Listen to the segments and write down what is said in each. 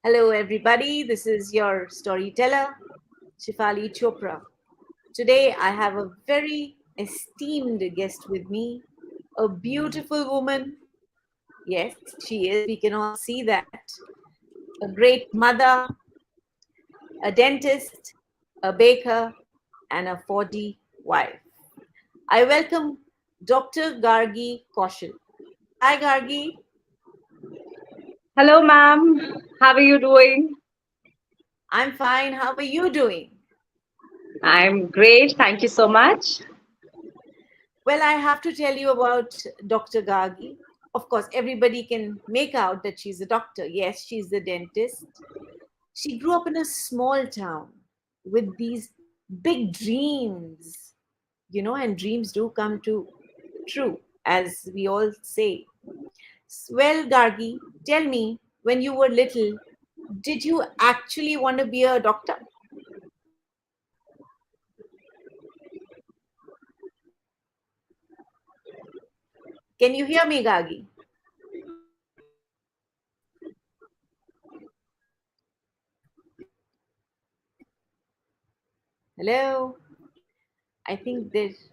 Hello, everybody. This is your storyteller, Shefali Chopra. Today, I have a very esteemed guest with me, a beautiful woman. Yes, she is. We can all see that. A great mother, a dentist, a baker, and a 40 wife. I welcome Dr. Gargi Kaushal. Hi, Gargi. Hello, ma'am. How are you doing? I'm fine. How are you doing? I'm great. Thank you so much. Well, I have to tell you about Dr. Gargi. Of course, everybody can make out that she's a doctor. Yes, she's a dentist. She grew up in a small town with these big dreams, and dreams do come true, as we all say. Well, Gargi, tell me, when you were little, did you actually want to be a doctor? Can you hear me, Gargi? Hello? I think there's.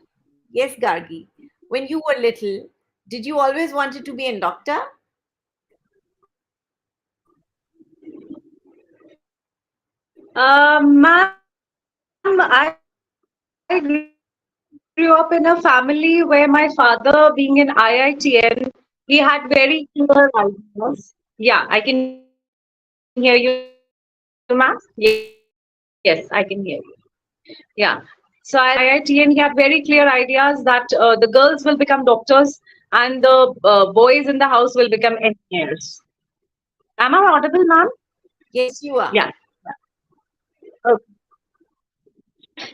Yes, Gargi. When you were little, did you always wanted to be a doctor? Ma'am, I grew up in a family where my father, being an IITN, he had very clear ideas. Yeah, I can hear you, ma'am. Yes, I can hear you. Yeah. So I IIT, and he had very clear ideas that the girls will become doctors and the boys in the house will become engineers. Am I audible, ma'am? Yes, you Yeah. are.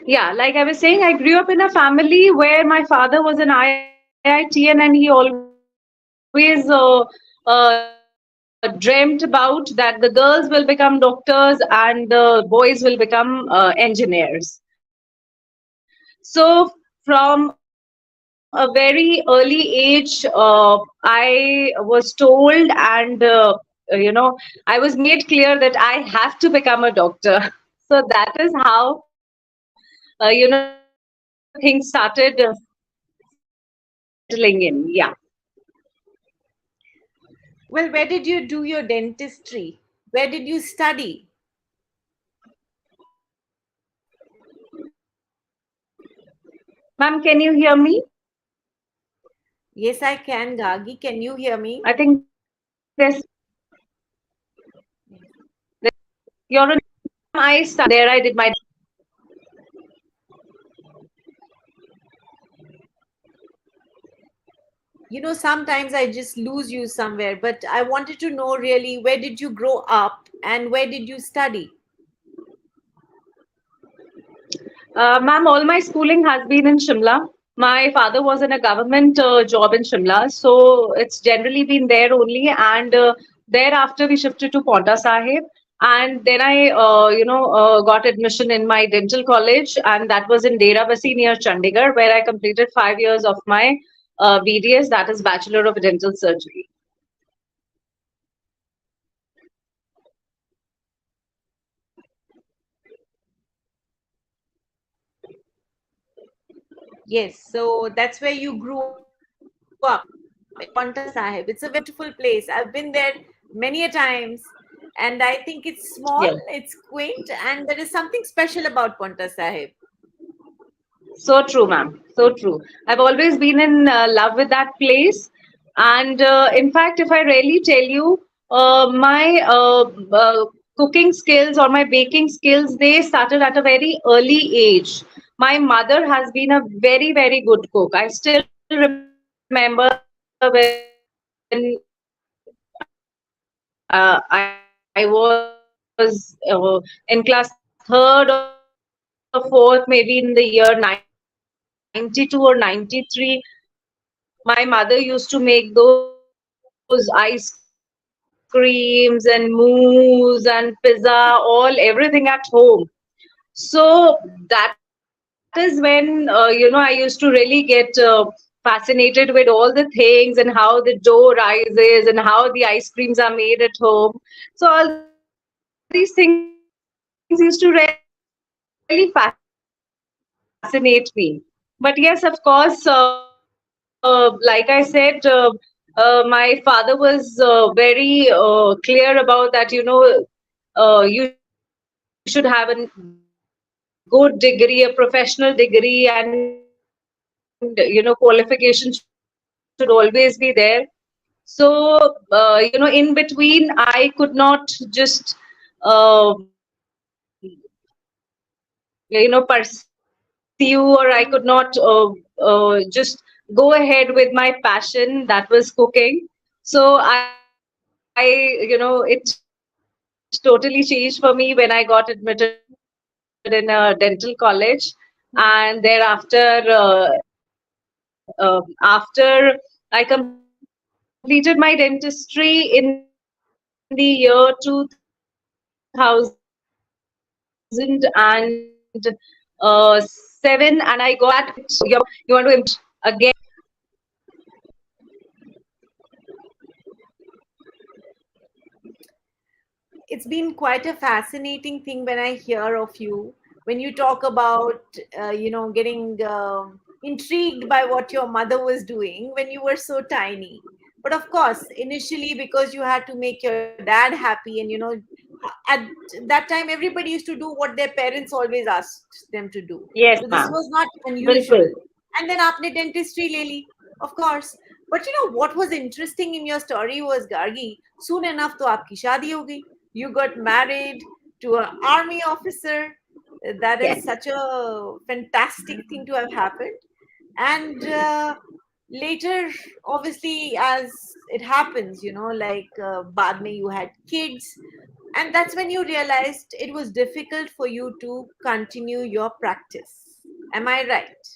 Yeah, like I was saying, I grew up in a family where my father was an IITN and he always dreamt about that the girls will become doctors and the boys will become engineers. So from a very early age, I was told I was made clear that I have to become a doctor. So that is how things started settling in. Yeah. Well, where did you do your dentistry? Where did you study? Ma'am, can you hear me? Yes, I can, Gagi. Can you hear me? I think you're in I studied there. I did my Sometimes I just lose you somewhere, but I wanted to know really where did you grow up and where did you study? Ma'am, all my schooling has been in Shimla. My father was in a government job in Shimla, so it's generally been there only. And thereafter, we shifted to Paonta Sahib, and then I, got admission in my dental college, and that was in Deravasi near Chandigarh, where I completed 5 years of my BDS, that is Bachelor of Dental Surgery. Yes, so that's where you grew up in Paonta Sahib. It's a very beautiful place. I've been there many a times, and I think it's small, it's Yes. quaint, and there is something special about Paonta Sahib. So true, ma'am. So true. I've always been in love with that place. And in fact, if I really tell you, my cooking skills or my baking skills, they started at a very early age. My mother has been a very, very good cook. I still remember when I was in class third or fourth, maybe in the year 92 or 93. My mother used to make those ice creams and mousse and pizza, all everything at home. So that is when I used to really get fascinated with all the things and how the dough rises and how the ice creams are made at home. So all those things really these things used to really fascinate me. But yes, of course, like I said, my father was very clear about that, you should have a good degree, a professional degree, and qualification should always be there. So, in between, I could not just, pursue, or I could not just go ahead with my passion, that was cooking. So it totally changed for me when I got admitted in a dental college. And thereafter, after I completed my dentistry in the year 2007, and I got you want to again. It's been quite a fascinating thing when I hear of you, when you talk about getting intrigued by what your mother was doing when you were so tiny. But of course, initially, because you had to make your dad happy, and at that time everybody used to do what their parents always asked them to do, so Yes, this was ma'am. not unusual. Bilkul. And then aapne dentistry le li, of course. But what was interesting in your story was, Gargi, soon enough to aapki shaadi ho gayi. You got married to an army officer. That is such Yes. a fantastic thing to have happened. And later, obviously, as it happens, like baad mein you had kids, and that's when you realized it was difficult for you to continue your practice. Am I right?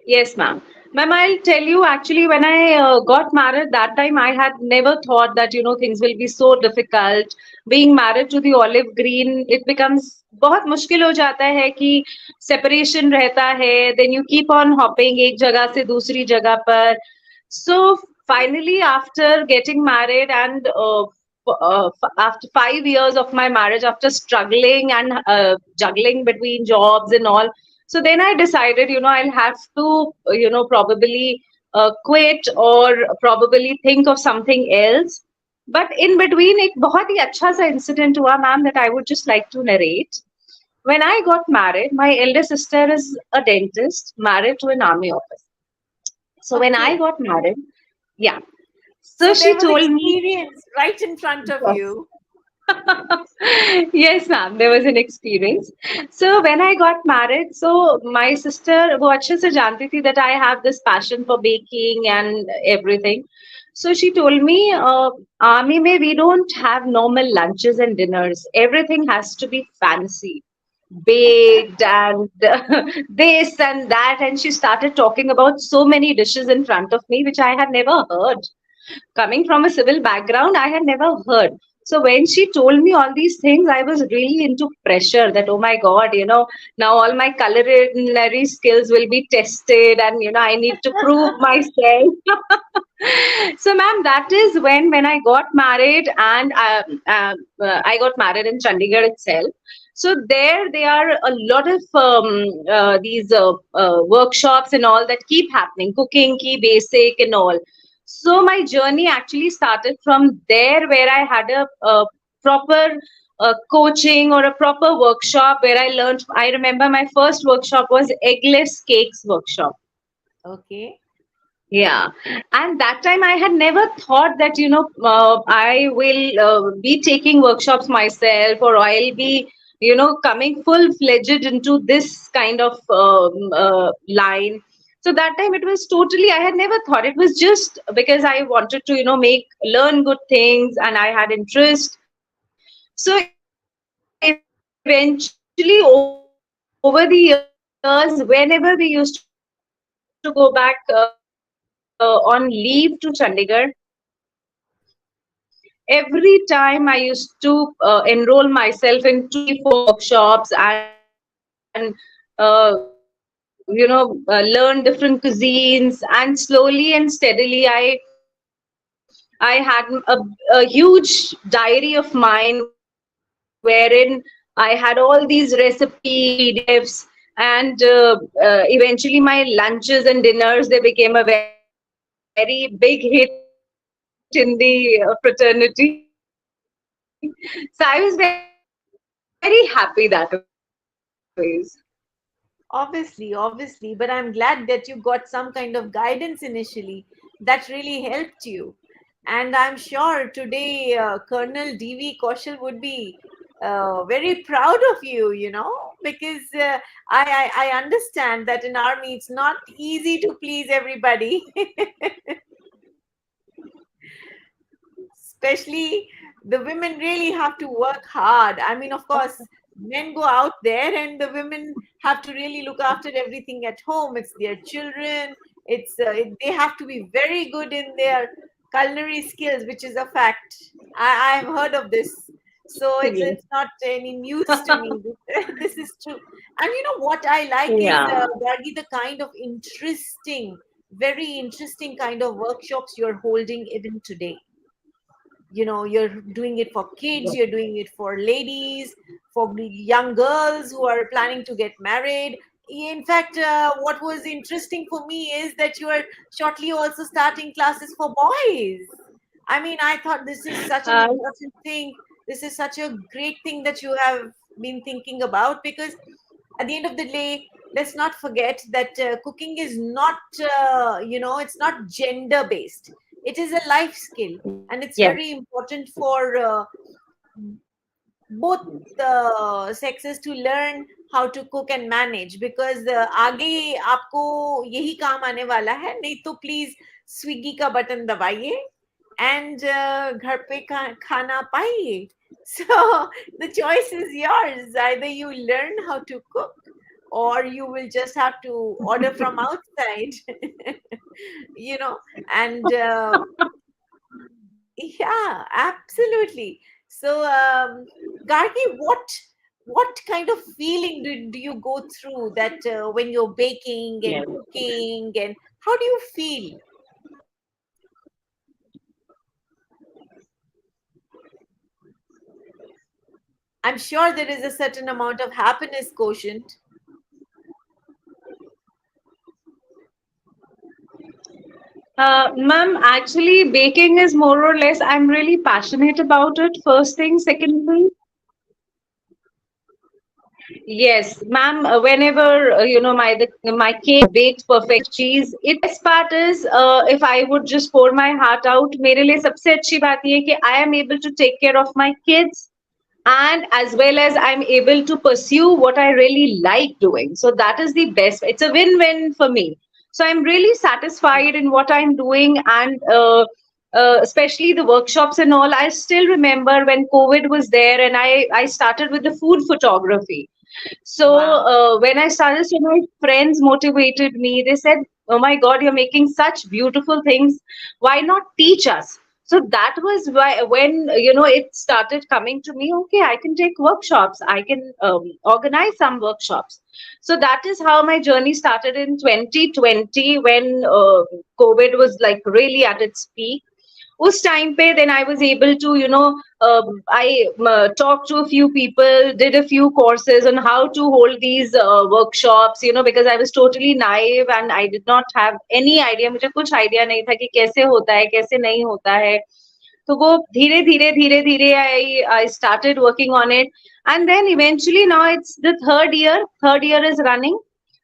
Yes, ma'am. Ma'am, I'll tell you actually, when I got married, that time I had never thought that, things will be so difficult. Being married to the olive green, it becomes बहुत मुश्किल हो जाता है कि separation रहता है, then you keep on hopping एक जगह से दूसरी जगह पर. So finally, after getting married and after 5 years of my marriage, after struggling and juggling between jobs and all, so then I decided, I'll have to, probably quit or probably think of something else. But in between, एक बहुत ही अच्छा सा incident हुआ, ma'am, that I would just like to narrate. When I got married, my elder sister is a dentist married to an army officer. So when I Okay. got married, yeah. So So there she was told me, experience right in front of yes. you. Yes, ma'am, there was an experience. So when I got married, so my sister वो अच्छे से जानती थी that I have this passion for baking and everything. So she told me, army में we don't have normal lunches and dinners. Everything has to be fancy, baked and this and that. And she started talking about so many dishes in front of me, which I had never heard. Coming from a civil background, I had never heard. So when she told me all these things, I was really into pressure that, oh my God, now all my culinary skills will be tested, and, I need to prove myself. So, ma'am, that is when I got married, and I got married in Chandigarh itself. So there are a lot of these workshops and all that keep happening, cooking, key basic and all. So my journey actually started from there, where I had a proper coaching or a proper workshop where I learned. I remember my first workshop was eggless cakes workshop. Okay. Yeah, and that time I had never thought that, I will be taking workshops myself, or I'll be, coming full-fledged into this kind of line. So that time it was totally, I had never thought. It was just because I wanted to, learn good things, and I had interest. So eventually, over the years, whenever we used to go back on leave to Chandigarh, every time I used to enroll myself in three, four workshops, and learn different cuisines. And slowly and steadily, I had a huge diary of mine where I used to wherein I had all these recipes, PDFs, and eventually my lunches and dinners, they became a very big hit in the fraternity. So I was very happy that ways. Obviously, but I'm glad that you got some kind of guidance initially. That really helped you. And I'm sure today Colonel D.V. Kaushal would be very proud of you, because I understand that in army it's not easy to please everybody. Especially the women really have to work hard. I mean, of course, men go out there and the women have to really look after everything at home. It's their children. They have to be very good in their culinary skills, which is a fact. I've heard of this, so it's not any news to me. This is true. And you know what I like is, Yeah. Gargi, the kind of very interesting kind of workshops you're holding even today. You're doing it for kids, you're doing it for ladies, for young girls who are planning to get married. In fact, what was interesting for me is that you are shortly also starting classes for boys. I mean, I thought this is such an important thing. This is such a great thing that you have been thinking about, because at the end of the day, let's not forget that cooking is not it's not gender based. It is a life skill, and it's very important for both the sexes to learn how to cook and manage, because आगे आपको यही काम आने वाला है, नहीं तो please Swiggy का बटन दबाइए and घर पे खाना पाइए. So the choice is yours. Either you learn how to cook, or you will just have to order from outside. you know and Yeah, absolutely. So, Gargi, what kind of feeling do you go through that when you're baking and cooking, and how do you feel? I'm sure there is a certain amount of happiness quotient. Ma'am, actually, baking is more or less, I'm really passionate about it. First thing. Secondly, yes, ma'am. Whenever my cake baked perfect cheese. It the best part is if I would just pour my heart out. मेरे लिए सबसे अच्छी बात ये है कि I am able to take care of my kids, and as well as I'm able to pursue what I really like doing. So that is the best. It's a win-win for me. So I'm really satisfied in what I'm doing, and especially the workshops and all. I still remember when COVID was there, and I started with the food photography. So Wow. when I started, so my friends motivated me. They said, "Oh my God, you're making such beautiful things. Why not teach us?" So that was why when it started coming to me. Okay, I can take workshops. I can organize some workshops. So that is how my journey started in 2020 when COVID was like really at its peak. उस time पे then I was able to I talked to a few people, did a few courses on how to hold these workshops, because I was totally naive and I did not have any idea. मुझे कुछ idea नहीं था कि कैसे होता है कैसे नहीं होता है. तो वो धीरे धीरे I started working on it, and then eventually now it's the third year is running,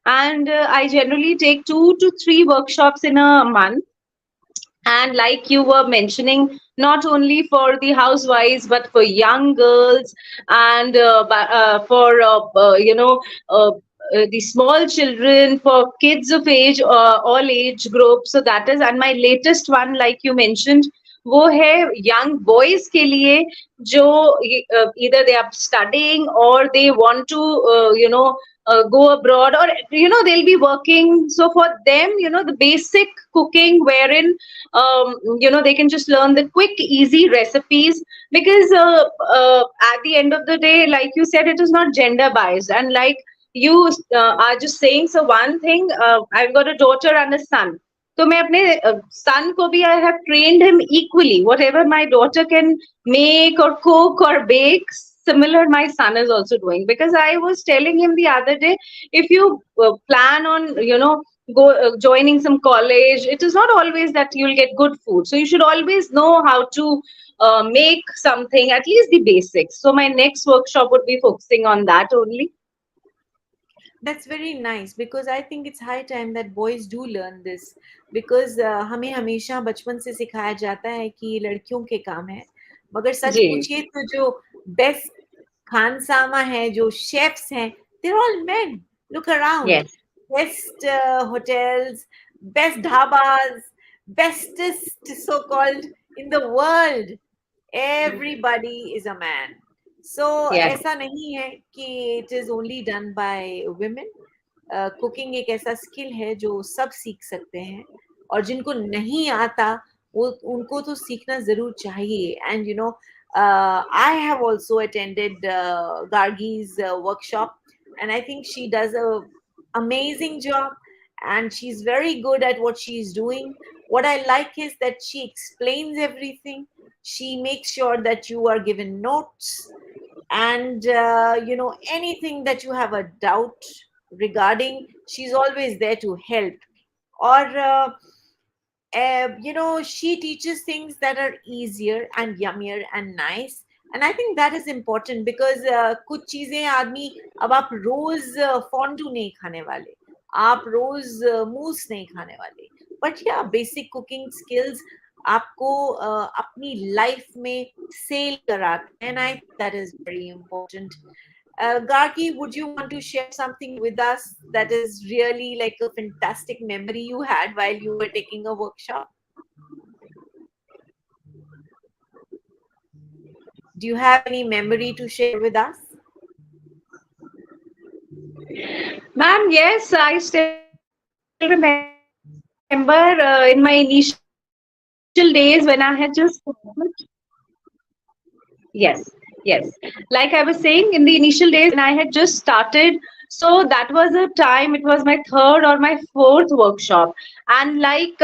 and I generally take 2 to 3 workshops in a month. And like you were mentioning, not only for the housewives but for young girls, and for uh, the small children, for kids of age, all age groups. So that is, and my latest one, like you mentioned, वो है young boys के लिए जो either they are studying or they want to go abroad, or they'll be working. So for them, the basic cooking wherein they can just learn the quick easy recipes, because at the end of the day, like you said, it is not gender biased. And like you are just saying, so one thing, I've got a daughter and a son. तो मैं अपने son को भी I have trained him equally. Whatever my daughter can make or cook or bake, similar my son is also doing. Because I was telling him the other day, if you plan on, go joining some college, it is not always that you'll get good food. So you should always know how to make something, at least the basics. So my next workshop would be focusing on that only. That's very nice because I think it's high time that boys do learn this because हमें हमेशा बचपन से सिखाया जाता है कि ये लड़कियों के काम है मगर सच जी. पूछिए तो जो बेस्ट खानसामा है जो शेफ्स हैं they're all men. Look around. Yes. Best hotels, best dhabas, bestest so called in the world. Everybody is a man. So Yes. ऐसा नहीं है कि it is only done by women. Cooking एक ऐसा स्किल है जो सब सीख सकते हैं और जिनको नहीं आता वो उनको तो सीखना जरूर चाहिए and you know I have also attended Gargi's workshop and I think she does a amazing job and she's very good at what she's doing. What I like is that she explains everything. She makes sure that you are given notes and you know anything that you have a doubt regarding, she's always there to help. Or you know, she teaches things that are easier and yummier and nice. And I think that is important because कुछ चीजें आदमी अब आप रोज फॉन्डू नहीं खाने वाले, आप रोज मूस नहीं खाने वाले, बट या बेसिक कुकिंग स्किल्स आपको अपनी लाइफ में सेल कराते हैं and I that is very important. Gargi, would you want to share something with us that is really like a fantastic memory you had while you were taking a workshop? Do you have any memory to share with us? Ma'am, yes, I still remember in my initial days when I had just yes, yes. Like I was saying, in the initial days when I had just started, so that was a time, it was my third or my fourth workshop. And like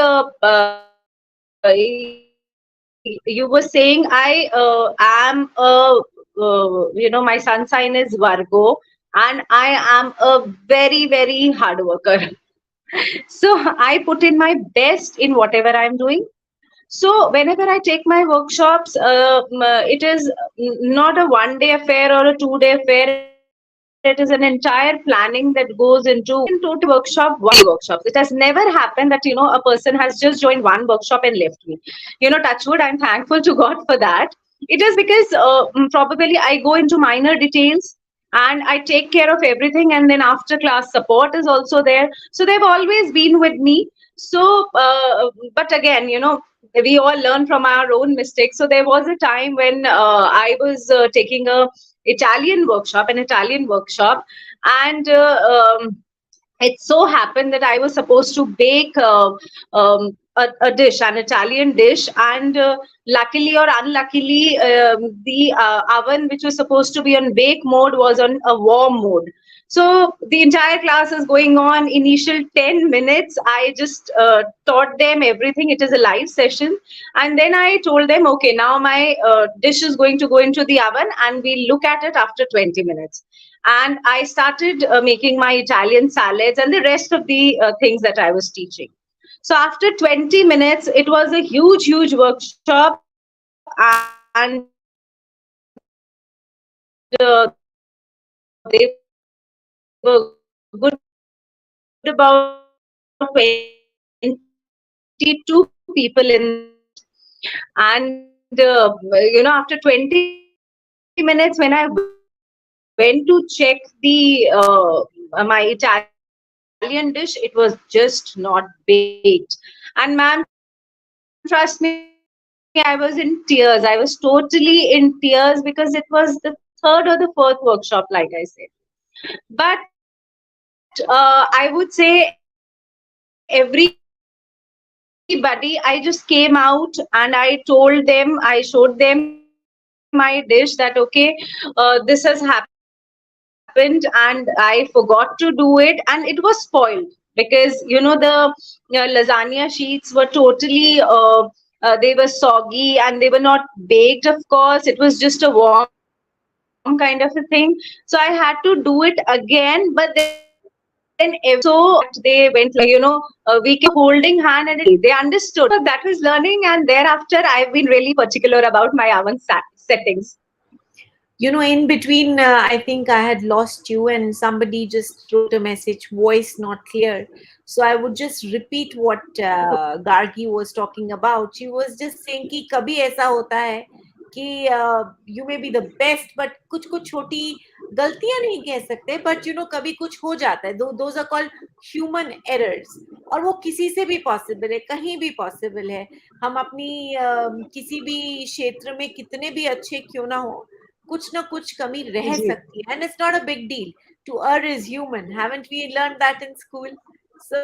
you were saying, my sun sign is Virgo and I am a very, very hard worker. So I put in my best in whatever I'm doing. So whenever I take my workshops, it is not a 1 day affair or a 2 day affair. It is an entire planning that goes into. In total, my workshops, 150 workshops. It has never happened that a person has just joined one workshop and left me. Touch wood, I'm thankful to God for that. It is because probably I go into minor details and I take care of everything, and then after class support is also there. So they've always been with me. So, but again, we all learn from our own mistakes. So there was a time when I was taking a an Italian workshop, and it so happened that I was supposed to bake a dish, an Italian dish, and luckily or unluckily, the oven which was supposed to be on bake mode was on a warm mode. So the entire class is going on. Initial 10 minutes, I just taught them everything. It is a live session. And then I told them, okay, now my dish is going to go into the oven and we'll look at it after 20 minutes. And I started making my Italian salads and the rest of the things that I was teaching. So after 20 minutes, it was a huge, huge workshop, and they were good about 22 people in that. And after 20 minutes, when I went to check my Italian dish, it was just not baked. And ma'am, trust me, I was in tears. I was totally in tears because it was the third or the fourth workshop, like I said. But I would say everybody, I just came out and I told them, I showed them my dish that, okay, this has happened, and I forgot to do it, and it was spoiled because the lasagna sheets were totally they were soggy and they were not baked. Of course, it was just a warm dish, form kind of a thing. So I had to do it again, but then everyone was so that they went like, we kept holding hand and they understood. So that was learning, and thereafter I've been really particular about my oven settings. You know, in between, I think I had lost you, and somebody just wrote a message, voice not clear. So I would just repeat what Gargi was talking about. She was just saying कि कभी ऐसा होता है कि you may be the best, but कुछ कुछ छोटी गलतियां नहीं कह सकते, but you know कभी कुछ हो जाता है. Those are called human errors, और वो किसी से भी पॉसिबल है, कहीं भी पॉसिबल है. हम अपनी किसी भी क्षेत्र में कितने भी अच्छे क्यों ना हो, कुछ ना कुछ कमी रह सकती है, and it's not a big deal. To err is human. Haven't we learned that in school? So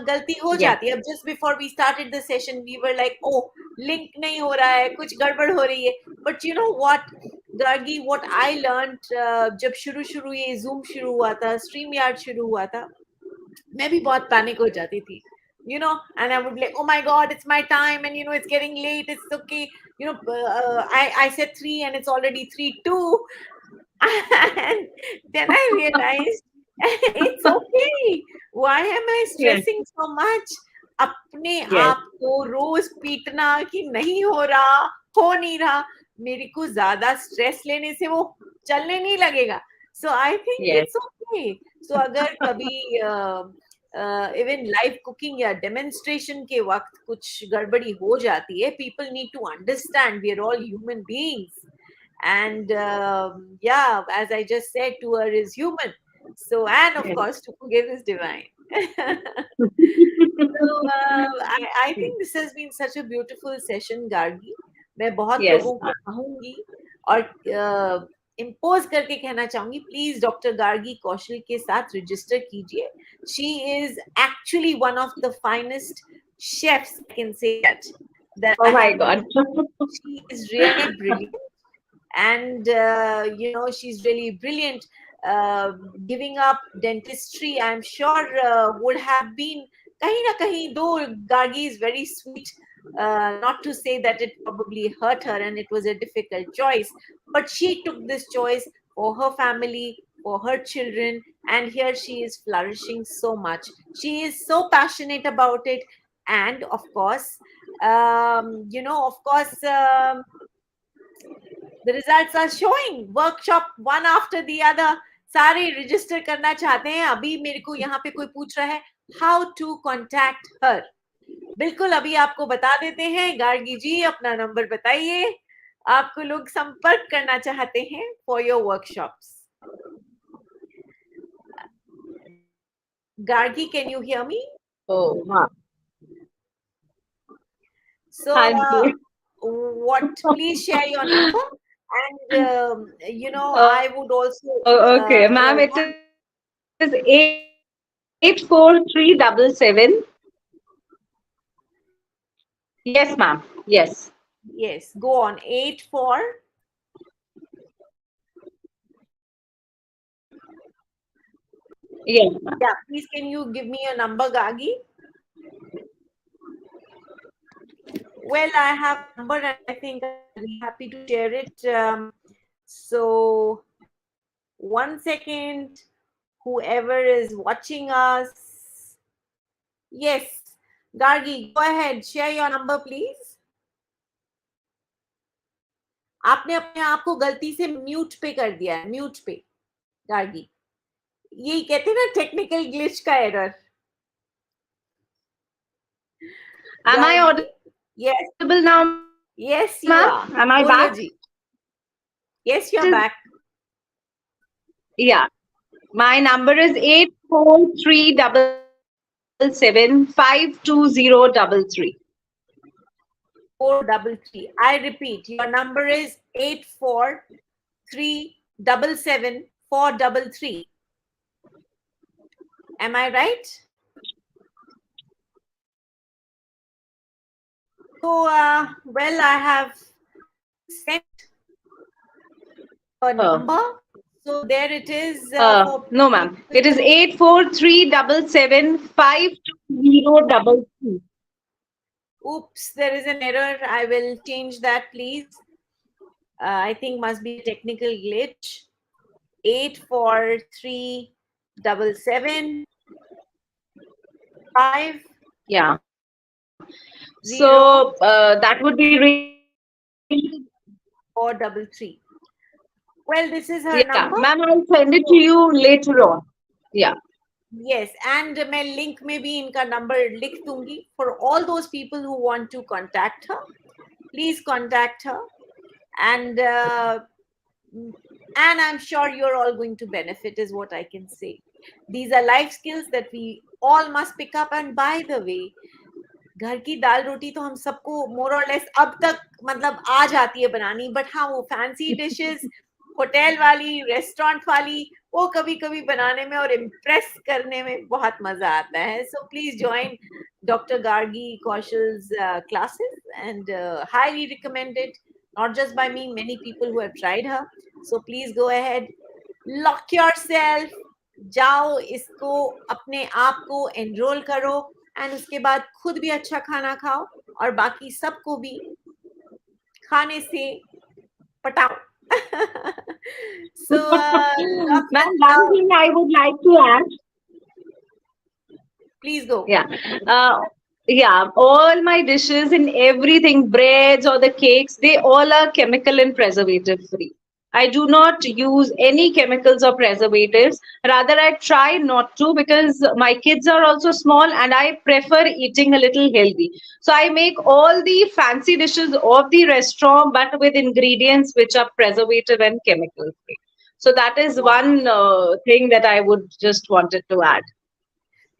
गलती हो जाती है. अब just before we started the session we were like, oh, link नहीं हो रहा है, कुछ गड़बड़ हो रही है. But you know what, Gargi, what I learned, जब शुरू शुरू ये Zoom शुरू हुआ था, StreamYard शुरू हुआ था, मैं भी बहुत पैनिक हो जाती थी, you know, and I would be like, oh my god, it's my time, and you know it's getting late, it's okay, you know, I said 3 and it's already 3:02. And then I realized it's okay. Why am I stressing so much? अपने आप Yes, को रोज पीटना कि नहीं हो रहा, हो नहीं रहा, मेरे को ज्यादा स्ट्रेस लेने से वो चलने नहीं लगेगा. So I think it's yes, okay. So अगर कभी इवन लाइव कुकिंग या डेमोन्स्ट्रेशन के वक्त कुछ गड़बड़ी हो जाती है, people need to understand we are all human beings. And yeah, as I just said, to err is human. So, and of course, to forgive is divine. So, I think this has been such a beautiful session, Gargi. मैं बहुत yes, लोगों को कहूंगी और impose करके कहना चाहूंगी, please doctor Gargi कौशल के साथ रजिस्टर कीजिए. She is actually one of the finest chefs, I can say that oh I my have. god. She is really brilliant, and you know she's really brilliant. Giving up dentistry, I'm sure would have been kahin na kahin, though Gargi is very sweet, not to say that it probably hurt her and it was a difficult choice, but she took this choice for her family, for her children, and here she is flourishing so much. She is so passionate about it. And of course, you know, of course, the results are showing. Workshop one after the other, सारे register करना चाहते हैं. अभी मेरे को यहाँ पे कोई पूछ रहा है how to contact her. बिल्कुल अभी आपको बता देते हैं. गार्गी जी अपना नंबर बताइए, आपको लोग संपर्क करना चाहते हैं for your workshops. Gargi, can you hear me? Oh, wow. So Thank what, please share your number. And you know, I would also Okay, ma'am, it want, is 84377. Yes, ma'am. Yes. yes, go on. 84. Yes, ma'am. Yeah, please can you give me a number, Gagi? Well, I have a number and I think I'll be happy to share it. So, one second, whoever is watching us. Yes, Gargi, go ahead, share your number, please. आपने अपने आप को गलती से mute पे कर दिया है, म्यूट पे, गार्गी. यही कहते हैं ना टेक्निकल ग्लिच का error. Am I Gargi, audible yes, now, ma'am? yes, Am you I are. back? बोलो जी. Yes, It you're is, back. yeah. My number is 843775203. 433. I repeat, your number is 843777433. Am I right? So, well, I have sent a number. So there it is. For No, ma'am. It is 843775203. Oops, there is an error. I will change that, please. I think must be a technical glitch. 84377 Yeah. So that would be really 5433. Well, this is her yeah. number. Ma'am, I'll send it to So, you later on. Yeah. yes, and मैं link में भी इनका number लिख दूंगी for all those people who want to contact her. Please contact her, and I'm sure you're all going to benefit, is what I can say. These are life skills that we all must pick up. And by the way, घर की दाल रोटी तो हम सबको मोर और less अब तक मतलब आ जाती है बनानी, बट हाँ वो फैंसी डिशेस होटल वाली रेस्टोरेंट वाली वो कभी कभी बनाने में और इम्प्रेस करने में बहुत मजा आता है. So please join Dr. Gargi Kaushal's classes, and highly recommended, not just by me, many people who have tried her. So please go ahead, lock yourself, जाओ इसको अपने आप को एनरोल करो, एंड उसके बाद खुद भी अच्छा खाना खाओ और बाकी सबको भी खाने से पटाओ. So lots Ma'am, of one love. thing I would like to add. Please go. Yeah. Uh, yeah, all my dishes and everything, breads or the cakes, they all are chemical and preservative free. I do not use any chemicals or preservatives. Rather, I try not to because my kids are also small and I prefer eating a little healthy. So I make all the fancy dishes of the restaurant, but with ingredients which are preservative and chemical free. So that is Wow, one thing that I would just wanted to add.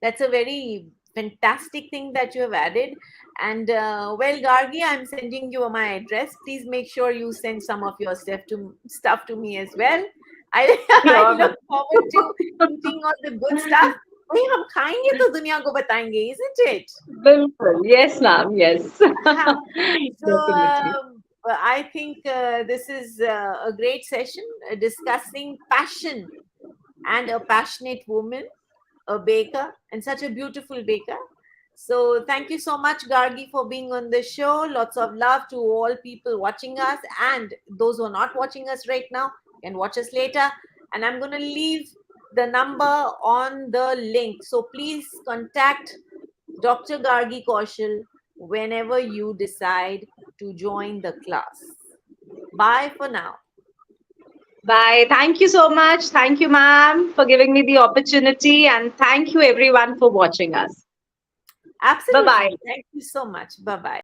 that's a very fantastic thing that you have added. And well, Gargi, I'm sending you my address. Please make sure you send some of your stuff to me as well. I I Sure, look ma'am. forward to eating all the good stuff. वही हम खाएंगे तो दुनिया को बताएंगे, isn't it? Bilkul. Yes, ma'am. Yes. Huh. So Definitely. well, I think this is a great session discussing passion and a passionate woman, a baker, and such a beautiful baker. So thank you so much, Gargi, for being on the show. Lots of love to all people watching us, and those who are not watching us right now can watch us later. And I'm going to leave the number on the link. So please contact Dr. Gargi Kaushal whenever you decide to join the class. Bye for now. Bye. Thank you so much. Thank you, ma'am, for giving me the opportunity. And thank you, everyone, for watching us. Bye bye. Absolutely. Thank you so much. Bye bye.